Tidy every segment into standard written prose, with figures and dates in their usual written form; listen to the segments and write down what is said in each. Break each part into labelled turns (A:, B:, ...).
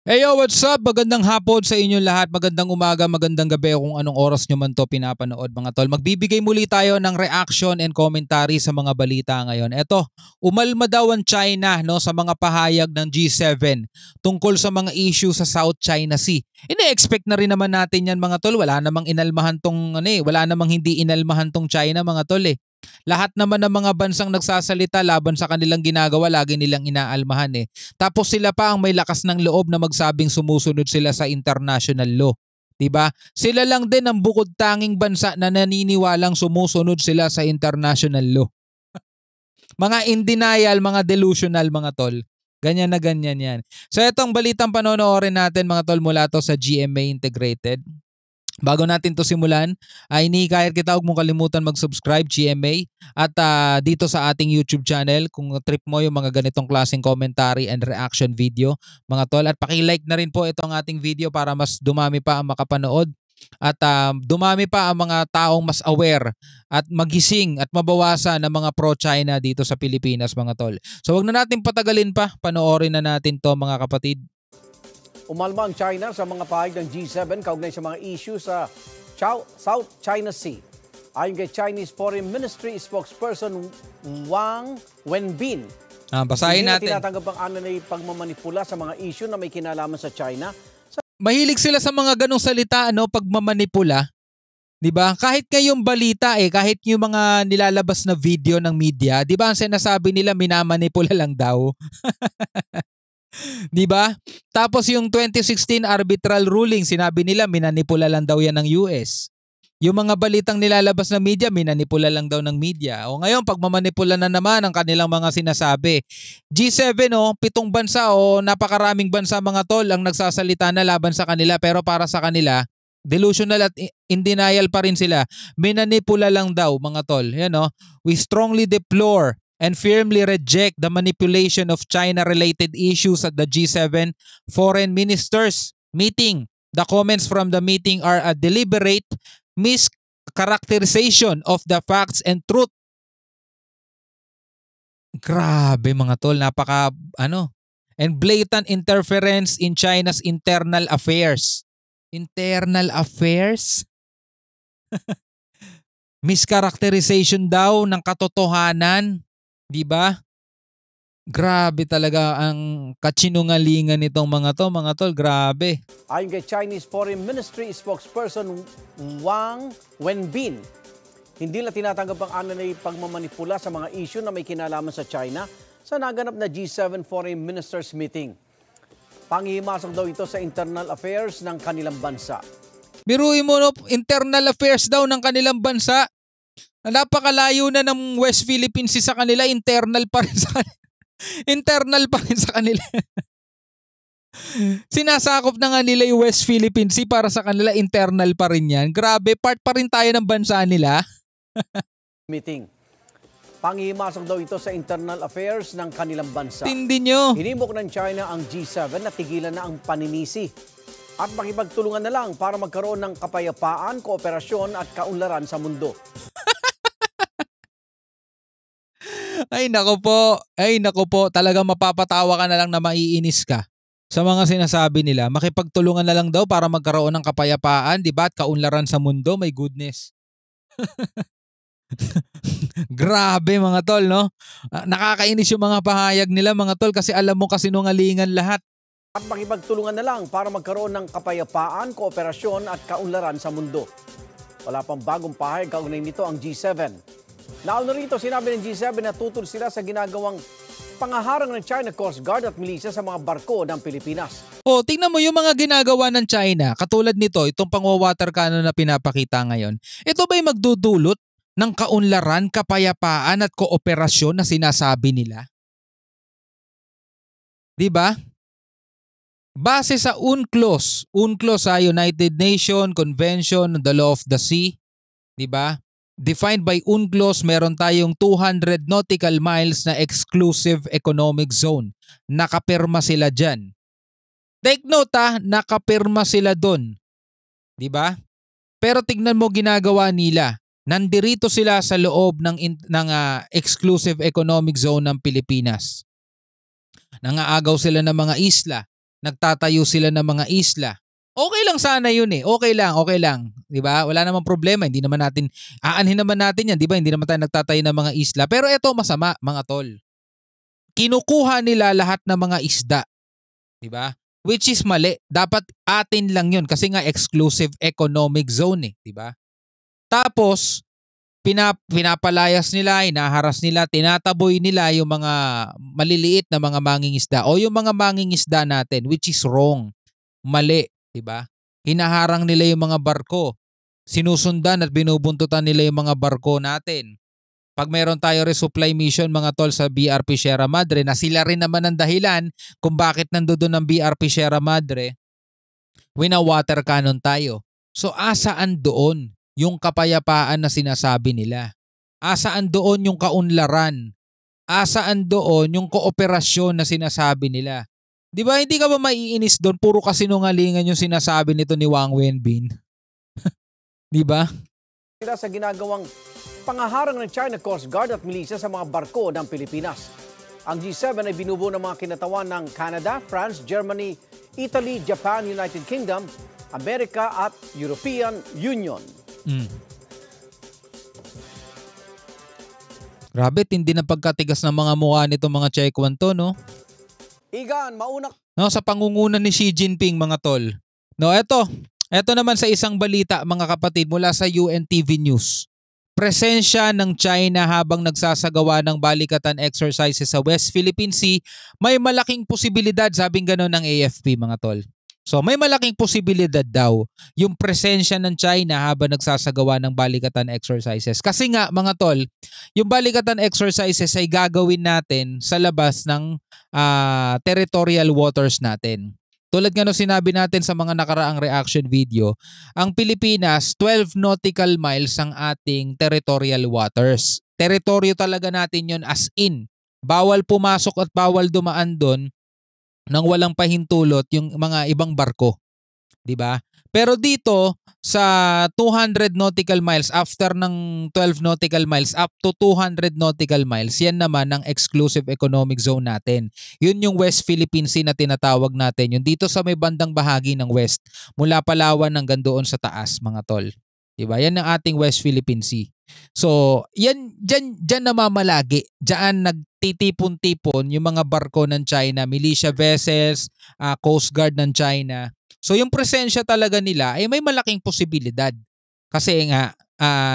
A: Hey yo, what's up? Magandang hapon sa inyong lahat. Magandang umaga, magandang gabi kung anong oras nyo man to pinapanood mga tol. Magbibigay muli tayo ng reaction and commentary sa mga balita ngayon. Eto, umalma daw ang China sa mga pahayag ng G7 tungkol sa mga issue sa South China Sea. Ine-expect na rin naman natin yan mga tol. Wala namang wala namang hindi inalmahan tong China mga tol eh. Lahat naman ng mga bansang nagsasalita laban sa kanilang ginagawa, lagi nilang inaalmahan eh. Tapos sila pa ang may lakas ng loob na magsabing sumusunod sila sa international law. 'Di ba? Sila lang din ang bukod tanging bansa na naniniwalang sumusunod sila sa international law. Mga in denial, mga delusional mga tol. Ganyan na ganyan yan. So itong balitang panonoorin natin mga tol mula to sa GMA Integrated. Bago natin to simulan, ay kahit kita huwag mong kalimutan mag-subscribe GMA at dito sa ating YouTube channel kung trip mo yung mga ganitong klaseng commentary and reaction video mga tol, at paki-like na rin po itong ating video para mas dumami pa ang makapanood at dumami pa ang mga taong mas aware at magising at mabawasan ng mga pro-China dito sa Pilipinas mga tol. So wag na natin patagalin pa, panoorin na natin to mga kapatid.
B: Umalma ang China sa mga pahayag ng G7 kaugnay sa mga issue sa South China Sea. Ayon kay Chinese Foreign Ministry spokesperson Wang Wenbin,
A: Basahin natin.
B: Hindi na tinatanggap ang anay pagmamanipula sa mga issue na may kinalaman sa China.
A: Mahilig sila sa mga ganong salita, pagmamanipula. 'Di ba? Kahit ngayong balita kahit yung mga nilalabas na video ng media, 'di ba ang sinasabi nila minamanipula lang daw. 'Di ba? Tapos yung 2016 arbitral ruling, sinabi nila minanipula lang daw yan ng US. Yung mga balitang nilalabas ng media, minanipula lang daw ng media. O ngayon, pagmamanipula na naman ang kanilang mga sinasabi. G7, 7 bansa napakaraming bansa mga tol ang nagsasalita na laban sa kanila, pero para sa kanila, delusional at in denial pa rin sila. Minanipula lang daw mga tol. Yan we strongly deplore and firmly reject the manipulation of China-related issues at the G7 Foreign Ministers meeting. The comments from the meeting are a deliberate mischaracterization of the facts and truth. Grabe mga tol, and blatant interference in China's internal affairs. Internal affairs? Mischaracterization daw ng katotohanan. 'Di ba? Grabe talaga ang katsinungalingan nitong mga tol, grabe.
B: Ayon kay Chinese Foreign Ministry spokesperson Wang Wenbin, hindi na tinatanggap ang anay pagmamanipula sa mga issue na may kinalaman sa China sa naganap na G7 Foreign Ministers meeting. Panghihimasok daw ito sa internal affairs ng kanilang bansa.
A: Biruin mo internal affairs daw ng kanilang bansa. Napakalayo na ng West Philippines Sea sa kanila, internal pa rin sa kanila. Internal pa rin sa kanila. Sinasakop na nga nila yung West Philippines Sea, para sa kanila internal pa rin yan. Grabe, part pa rin tayo ng bansa nila.
B: Meeting. Panghihimasok daw ito sa internal affairs ng kanilang bansa.
A: Tindi nyo.
B: Hinimok ng China ang G7 na tigilan na ang paninisi at makipagtulungan na lang para magkaroon ng kapayapaan, kooperasyon at kaunlaran sa mundo.
A: Ay nako po, talagang mapapatawa ka na lang na maiinis ka sa mga sinasabi nila. Makipagtulungan na lang daw para magkaroon ng kapayapaan, di ba? At kaunlaran sa mundo, my goodness. Grabe mga tol, nakakainis yung mga pahayag nila mga tol, kasi alam mo kasinungalingan lahat.
B: At makipagtulungan na lang para magkaroon ng kapayapaan, kooperasyon at kaunlaran sa mundo. Wala pang bagong pahayag kaugnay nito ang G7. Nauna rito, sinabi ng G7 na tutol sila sa ginagawang pangaharang ng China Coast Guard at milisya sa mga barko ng Pilipinas.
A: Tingnan mo yung mga ginagawa ng China, katulad nito, itong pang-water cannon na pinapakita ngayon. Ito ba'y magdudulot ng kaunlaran, kapayapaan at kooperasyon na sinasabi nila? 'Di ba? Base sa UNCLOS sa United Nations Convention on the Law of the Sea, 'di ba? Defined by UNCLOS, meron tayong 200 nautical miles na exclusive economic zone. Nakapirma sila dyan. Take note nakapirma sila doon. 'Di ba? Pero tignan mo ginagawa nila. Nandirito sila sa loob ng exclusive economic zone ng Pilipinas. Nangaagaw sila ng mga isla. nagtatayo sila ng mga isla. Okay lang sana yun eh. Okay lang. 'Di ba? Wala namang problema. Hindi naman natin aanhin naman natin 'yan, 'di ba? Hindi naman tayo nagtatayo ng mga isla. Pero ito masama, mga tol. Kinukuha nila lahat ng mga isda, 'di ba? Which is mali. Dapat atin lang 'yun kasi nga exclusive economic zone eh, 'di ba? Tapos pinapalayas nila, hinaharas nila, tinataboy nila yung mga maliliit na mga mangingisda o yung mga mangingisda natin, which is wrong. Mali, 'di ba? Hinaharang nila yung mga barko. Sinusundan at binubuntutan nila yung mga barko natin. Pag meron tayo resupply mission mga tol sa BRP Sierra Madre na sila rin naman ang dahilan kung bakit nandoon ang BRP Sierra Madre, wina-water cannon tayo. So asaan doon yung kapayapaan na sinasabi nila? Asaan doon yung kaunlaran? Asaan doon yung kooperasyon na sinasabi nila? Di ba hindi ka ba maiinis doon? Puro kasinungalingan yung sinasabi nito ni Wang Wenbin. Di ba?
B: Sa ginagawang pangaharang ng China Coast Guard at milisya sa mga barko ng Pilipinas. Ang G7 ay binubuo ng mga kinatawan ng Canada, France, Germany, Italy, Japan, United Kingdom, Amerika at European Union.
A: Grabe, tindi ng pagkatigas ng mga mukha nito mga Chequan to, no?
B: Igan, mauna.
A: No, sa pangunguna ni Xi Jinping mga tol. No, eto naman sa isang balita mga kapatid mula sa UNTV News. Presensya ng China habang nagsasagawa ng balikatan exercises sa West Philippine Sea, may malaking posibilidad, sabing gano'n ng AFP mga tol. So may malaking posibilidad daw yung presensya ng China habang nagsasagawa ng balikatan exercises. Kasi nga mga tol, yung balikatan exercises ay gagawin natin sa labas ng territorial waters natin. Tulad nga no sinabi natin sa mga nakaraang reaction video, ang Pilipinas 12 nautical miles ang ating territorial waters. Teritoryo talaga natin yon as in. Bawal pumasok at bawal dumaan doon nang walang pahintulot yung mga ibang barko. 'Di ba? Pero dito sa 200 nautical miles after ng 12 nautical miles up to 200 nautical miles, yan naman ang exclusive economic zone natin. Yun yung West Philippine Sea na tinatawag natin. Yung dito sa may bandang bahagi ng West, mula Palawan hanggang doon sa taas, mga tol. Diba? Yan ang ating West Philippine Sea. So, yan dyan namamalagi. Diyan nagtitipon-tipon yung mga barko ng China, militia vessels, Coast Guard ng China. So yung presensya talaga nila ay may malaking posibilidad. Kasi nga,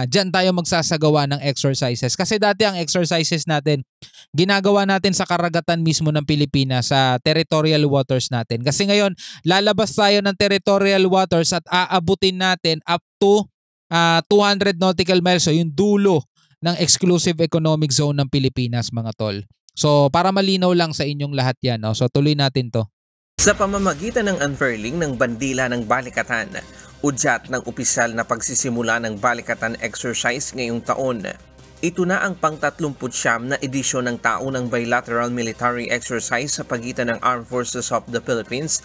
A: dyan tayo magsasagawa ng exercises. Kasi dati ang exercises natin, ginagawa natin sa karagatan mismo ng Pilipinas, sa territorial waters natin. Kasi ngayon, lalabas tayo ng territorial waters at aabutin natin up to 200 nautical miles. So yung dulo ng exclusive economic zone ng Pilipinas, mga tol. So para malinaw lang sa inyong lahat yan. No? So tuloy natin to.
C: Sa pamamagitan ng unfurling ng bandila ng balikatan, udyat ng opisyal na pagsisimula ng balikatan exercise ngayong taon. Ito na ang pang-39 na edisyon ng taunang bilateral military exercise sa pagitan ng Armed Forces of the Philippines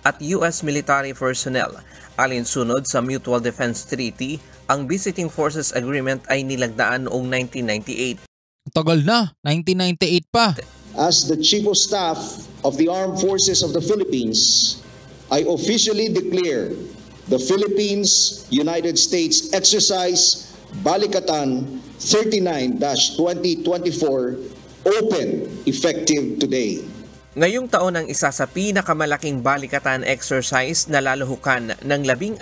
C: at US military personnel. Alinsunod sa Mutual Defense Treaty, ang Visiting Forces Agreement ay nilagdaan noong 1998.
A: Tagal na, 1998 pa.
D: As the Chief of Staff of the Armed Forces of the Philippines, I officially declare the Philippines-United States Exercise Balikatan 39-2024 open effective today.
C: Ngayong taon ang isa sa pinakamalaking balikatan exercise na lalahukan ng 16,000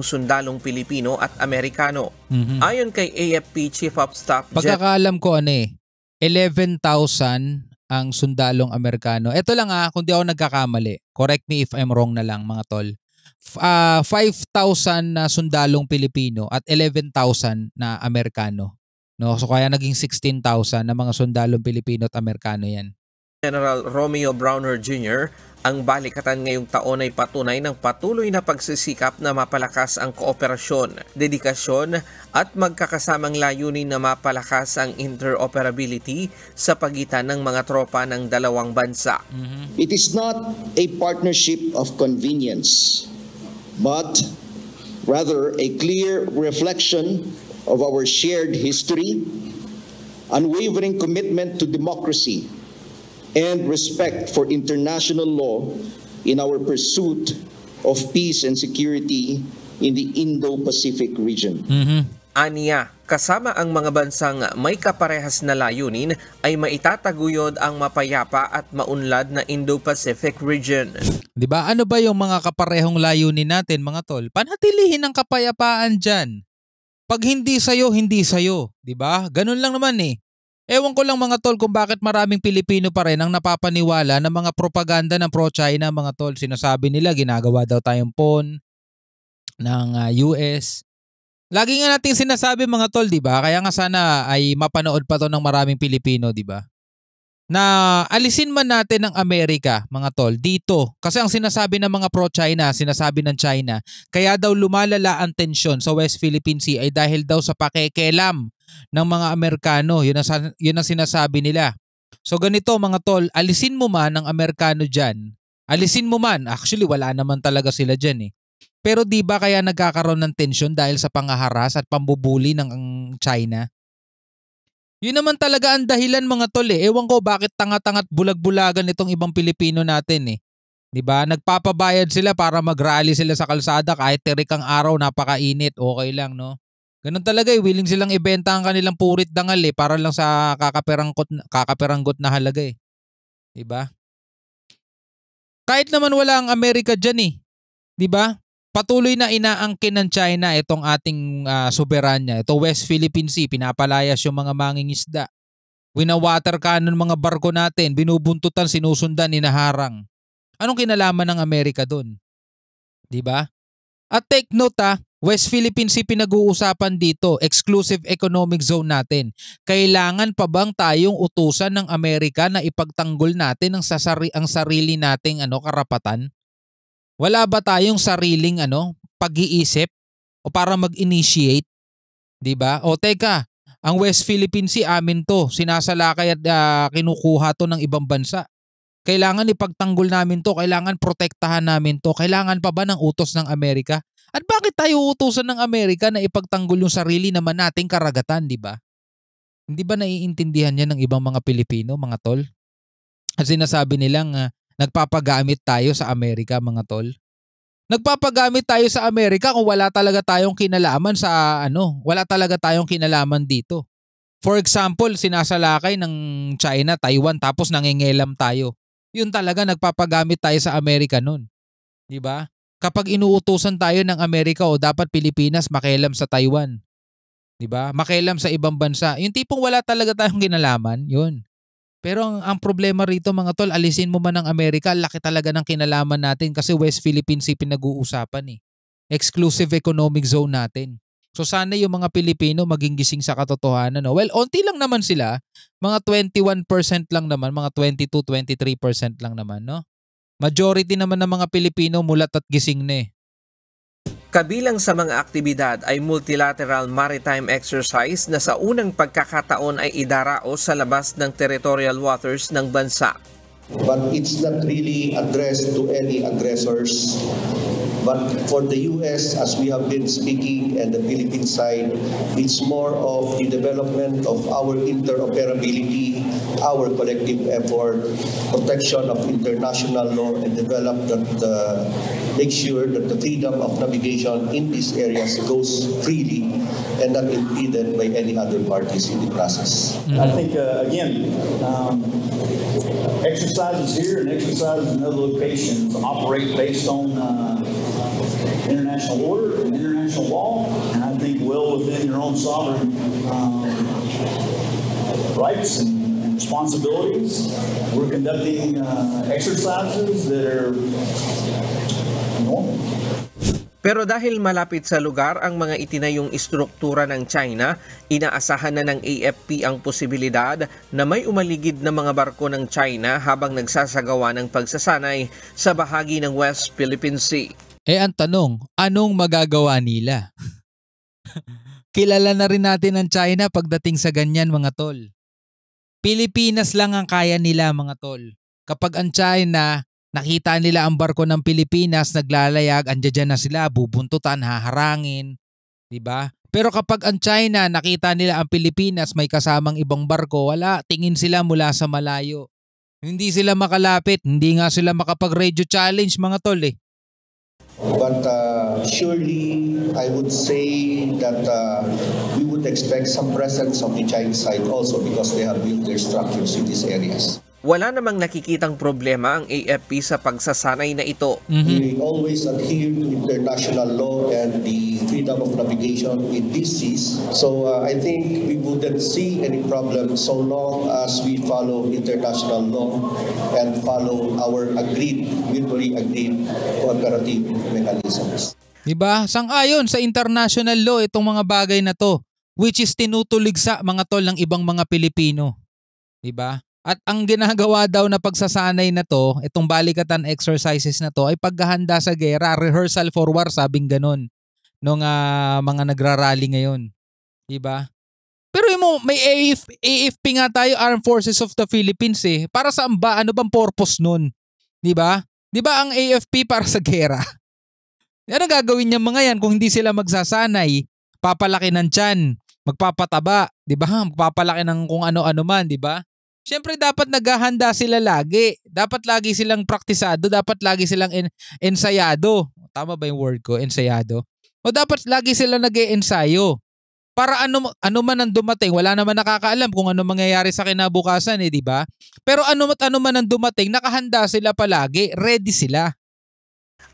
C: sundalong Pilipino at Amerikano. Ayon kay AFP Chief of Staff
A: Pagkakaalam ko 11,000 ang sundalong Amerikano. Ito lang kung di ako nagkakamali. Correct me if I'm wrong na lang mga tol. 5,000 na sundalong Pilipino at 11,000 na Amerikano. No? So kaya naging 16,000 na mga sundalong Pilipino at Amerikano yan.
C: General Romeo Browner Jr., ang balikatan ngayong taon ay patunay ng patuloy na pagsisikap na mapalakas ang kooperasyon, dedikasyon at magkakasamang layunin na mapalakas ang interoperability sa pagitan ng mga tropa ng dalawang bansa.
D: It is not a partnership of convenience, but rather a clear reflection of our shared history, unwavering commitment to democracy, and respect for international law in our pursuit of peace and security in the Indo-Pacific region.
C: Aniya, kasama ang mga bansang may kaparehas na layunin ay maitataguyod ang mapayapa at maunlad na Indo-Pacific region.
A: 'Di ba? Ano ba yung mga kaparehong layunin natin, mga tol? Panatilihin ang kapayapaan diyan. Pag hindi sa'yo, hindi sa'yo. 'Di ba? Ganun lang naman eh. Ewan ko lang mga tol kung bakit maraming Pilipino pa rin ang napapaniwala ng mga propaganda ng pro-China, mga tol. Sinasabi nila ginagawa daw tayong pawn ng US. Lagi nga nating sinasabi mga tol, 'di ba? Kaya nga sana ay mapanood pa 'to ng maraming Pilipino, 'di ba? Na alisin man natin ang Amerika, mga tol, dito. Kasi ang sinasabi ng mga pro-China, sinasabi ng China, kaya daw lumalala ang tensyon sa West Philippine Sea ay dahil daw sa pakikialam ng mga Amerikano. Yun ang sinasabi nila. So ganito mga tol, alisin mo man ang Amerikano dyan. Alisin mo man. Actually, wala naman talaga sila dyan eh. Pero di ba kaya nagkakaroon ng tensyon dahil sa pangaharas at pambubuli ng China? Yun naman talaga ang dahilan mga tol eh. Ewan ko bakit tanga-tangat bulag-bulagan itong ibang Pilipino natin eh. 'Di ba? Nagpapabayad sila para mag-rally sila sa kalsada kahit terikang araw, napakainit, okay lang, no? Ganun talaga eh, willing silang ibenta ang kanilang purit dangal eh para lang sa kakaperanggot na halaga eh. 'Di ba? Kahit naman wala ang Amerika diyan eh. 'Di ba? Patuloy na inaangkin ng China itong ating soberanya. Ito West Philippine Sea, pinapalayas yung mga mangingisda. Winawater cannon mga barko natin, binubuntutan, sinusundan, inaharang. Anong kinalaman ng Amerika doon? 'Di ba? At take note West Philippine Sea pinag-uusapan dito, exclusive economic zone natin. Kailangan pa bang tayong utusan ng Amerika na ipagtanggol natin ang sarili nating karapatan? Wala ba tayong sariling pag-iisip o para mag-initiate, 'di ba? O teka, ang West Philippine Sea amin 'to, sinasalakay at kinukuha 'to ng ibang bansa. Kailangan ipagtanggol namin 'to, kailangan protektahan namin 'to. Kailangan pa ba ng utos ng Amerika? At bakit tayo utusan ng Amerika na ipagtanggol yung sarili naman nating karagatan, 'di ba? Hindi ba naiintindihan 'yan ng ibang mga Pilipino, mga tol? At sinasabi nilang nagpapagamit tayo sa Amerika, mga tol. Nagpapagamit tayo sa Amerika kung wala talaga tayong kinalaman wala talaga tayong kinalaman dito. For example, sinasalakay ng China, Taiwan, tapos nangingelam tayo. Yun talaga, nagpapagamit tayo sa Amerika nun. 'Di ba? Kapag inuutusan tayo ng Amerika o dapat Pilipinas makialam sa Taiwan. 'Di ba? Makialam sa ibang bansa. Yung tipong wala talaga tayong kinalaman, yun. Pero ang problema rito mga tol, alisin mo man ang Amerika, laki talaga ng kinalaman natin kasi West Philippine Sea pinag-uusapan eh. Exclusive economic zone natin. So sana yung mga Pilipino maging gising sa katotohanan. No? Well, onti lang naman sila, mga 21% lang naman, mga 22-23% lang naman. No? Majority naman ng mga Pilipino mulat at gising na eh.
C: Kabilang sa mga aktibidad ay multilateral maritime exercise na sa unang pagkakataon ay idaraos sa labas ng territorial waters ng bansa.
D: But it's not really addressed to any aggressors. But for the US, as we have been speaking, and the Philippine side, it's more of the development of our interoperability, our collective effort, protection of international law, and make sure that the freedom of navigation in these areas goes freely and not impeded by any other parties in the process.
E: I think, again, exercises here and exercises in other locations operate based on international order and international law, and I think well within your own sovereign rights and responsibilities. We're conducting exercises that are normal.
C: Pero dahil malapit sa lugar ang mga itinayong istruktura ng China, inaasahan na ng AFP ang posibilidad na may umaligid na mga barko ng China habang nagsasagawa ng pagsasanay sa bahagi ng West Philippine Sea.
A: Ang tanong, anong magagawa nila? Kilala na rin natin ang China pagdating sa ganyan mga tol. Pilipinas lang ang kaya nila mga tol. Kapag ang China, nakita nila ang barko ng Pilipinas, naglalayag, andyan na sila, bubuntutan, haharangin. Diba? Pero kapag ang China, nakita nila ang Pilipinas, may kasamang ibang barko, wala, tingin sila mula sa malayo. Hindi sila makalapit, hindi nga sila makapag-radio challenge mga tol eh.
F: But surely, I would say that we would expect some presence of the Chinese side also because they have built their structures in these areas.
C: Wala namang nakikitang problema ang AFP sa pagsasanay na ito.
F: We always adhere to international law and the freedom of navigation in these seas. So I think we wouldn't see any problem so long as we follow international law and follow our mutually agreed cooperative mechanisms.
A: Diba? Sang-ayon sa international law itong mga bagay na to, which is tinutulig sa mga tol ng ibang mga Pilipino. Diba? At ang ginagawa daw na pagsasanay na to, itong balikatan exercises na to, ay paghahanda sa gera, rehearsal for war, sabing ganun, nung mga nagrarally ngayon. Diba? Pero may AFP nga tayo, Armed Forces of the Philippines eh. Para saan ba? Ano bang purpose nun? Diba? Diba ang AFP para sa gera? Ano gagawin niya mga yan kung hindi sila magsasanay? Papalaki ng tiyan, magpapataba, diba? Magpapalaki ng kung ano-ano man, diba? Siyempre dapat naghahanda sila lagi. Dapat lagi silang praktisado. Dapat lagi silang ensayado. Tama ba yung word ko? Ensayado? O dapat lagi sila nag-e-ensayo. Para ano man ang dumating, wala naman nakakaalam kung ano mangyayari sa kinabukasan eh, di ba? Pero ano man ang dumating, nakahanda sila palagi. Ready sila.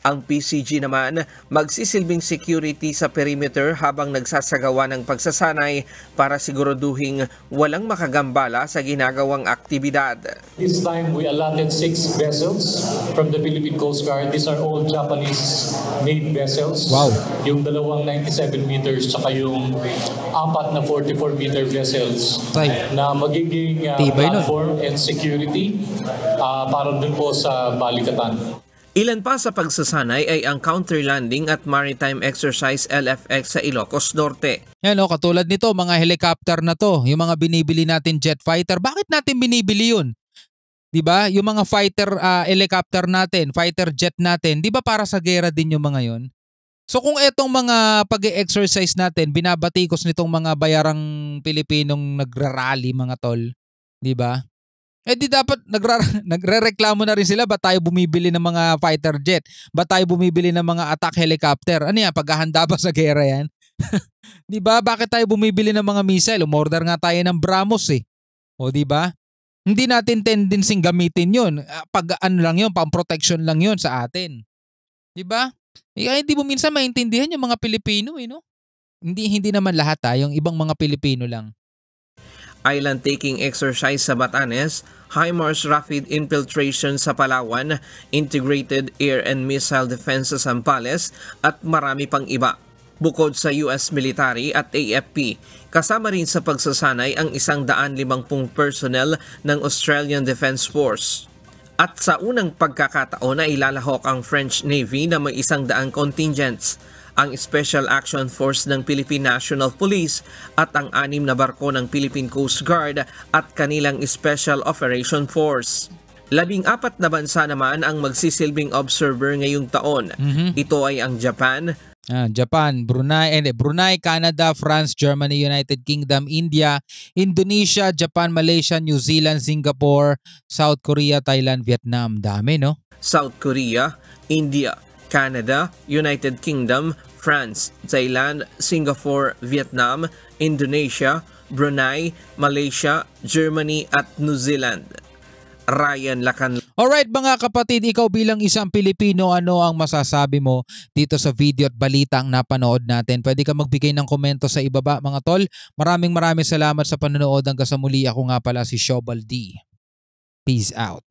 C: Ang PCG naman magsisilbing security sa perimeter habang nagsasagawa ng pagsasanay para siguraduhing walang makagambala sa ginagawang aktibidad.
G: This time we allotted 6 vessels from the Philippine Coast Guard. These are all Japanese-made vessels.
A: Wow.
G: Yung dalawang 97 meters tsaka yung 4 na 44-meter vessels na magiging platform and security para dun po sa balikatan.
C: Ilan pa sa pagsasanay ay ang counter landing at maritime exercise LFX sa Ilocos Norte.
A: Yan o, katulad nito, mga helicopter na to, yung mga binibili natin jet fighter. Bakit natin binibili yun? Diba? Yung mga fighter helicopter natin, fighter jet natin, di ba para sa gera din yung mga yun? So kung etong mga pag-e-exercise natin, binabatikos nitong mga bayarang Pilipinong nagrarally mga tol, di ba? Eh di dapat nagrereklamo na rin sila, ba't tayo bumibili ng mga fighter jet? Ba't tayo bumibili ng mga attack helicopter? Ano yan, paghahanda ba sa gera yan? Di ba? Bakit tayo bumibili ng mga missile? Umorder nga tayo ng BrahMos eh. O di ba? Hindi natin tendency gamitin yun. Pag ano lang yun, pang-protection lang yun sa atin. Di ba? Hindi mo minsan maintindihan yung mga Pilipino eh, no? Hindi naman lahat yung ibang mga Pilipino lang.
C: Island taking exercise sa Batanes, HIMARS rapid infiltration sa Palawan, integrated air and missile defense sa Zambales at marami pang iba. Bukod sa US military at AFP, kasama rin sa pagsasanay ang 150 personnel ng Australian Defence Force. At sa unang pagkakataon ay ilalahok ang French Navy na may 100 contingents, ang Special Action Force ng Philippine National Police at ang 6 na barko ng Philippine Coast Guard at kanilang Special Operation Force. 14 na bansa naman ang magsisilbing observer ngayong taon. Ito ay ang Japan,
A: Brunei, Canada, France, Germany, United Kingdom, India, Indonesia, Japan, Malaysia, New Zealand, Singapore, South Korea, Thailand, Vietnam. Dami, no?
C: South Korea, India, Canada, United Kingdom, France, Thailand, Singapore, Vietnam, Indonesia, Brunei, Malaysia, Germany at New Zealand. Ryan Lacan.
A: Alright mga kapatid, ikaw bilang isang Pilipino, ano ang masasabi mo dito sa video at balita ang napanood natin? Pwede ka magbigay ng komento sa ibaba mga tol. Maraming salamat sa panonood. Hanggang sa muli, ako nga pala si Shobal D. Peace out.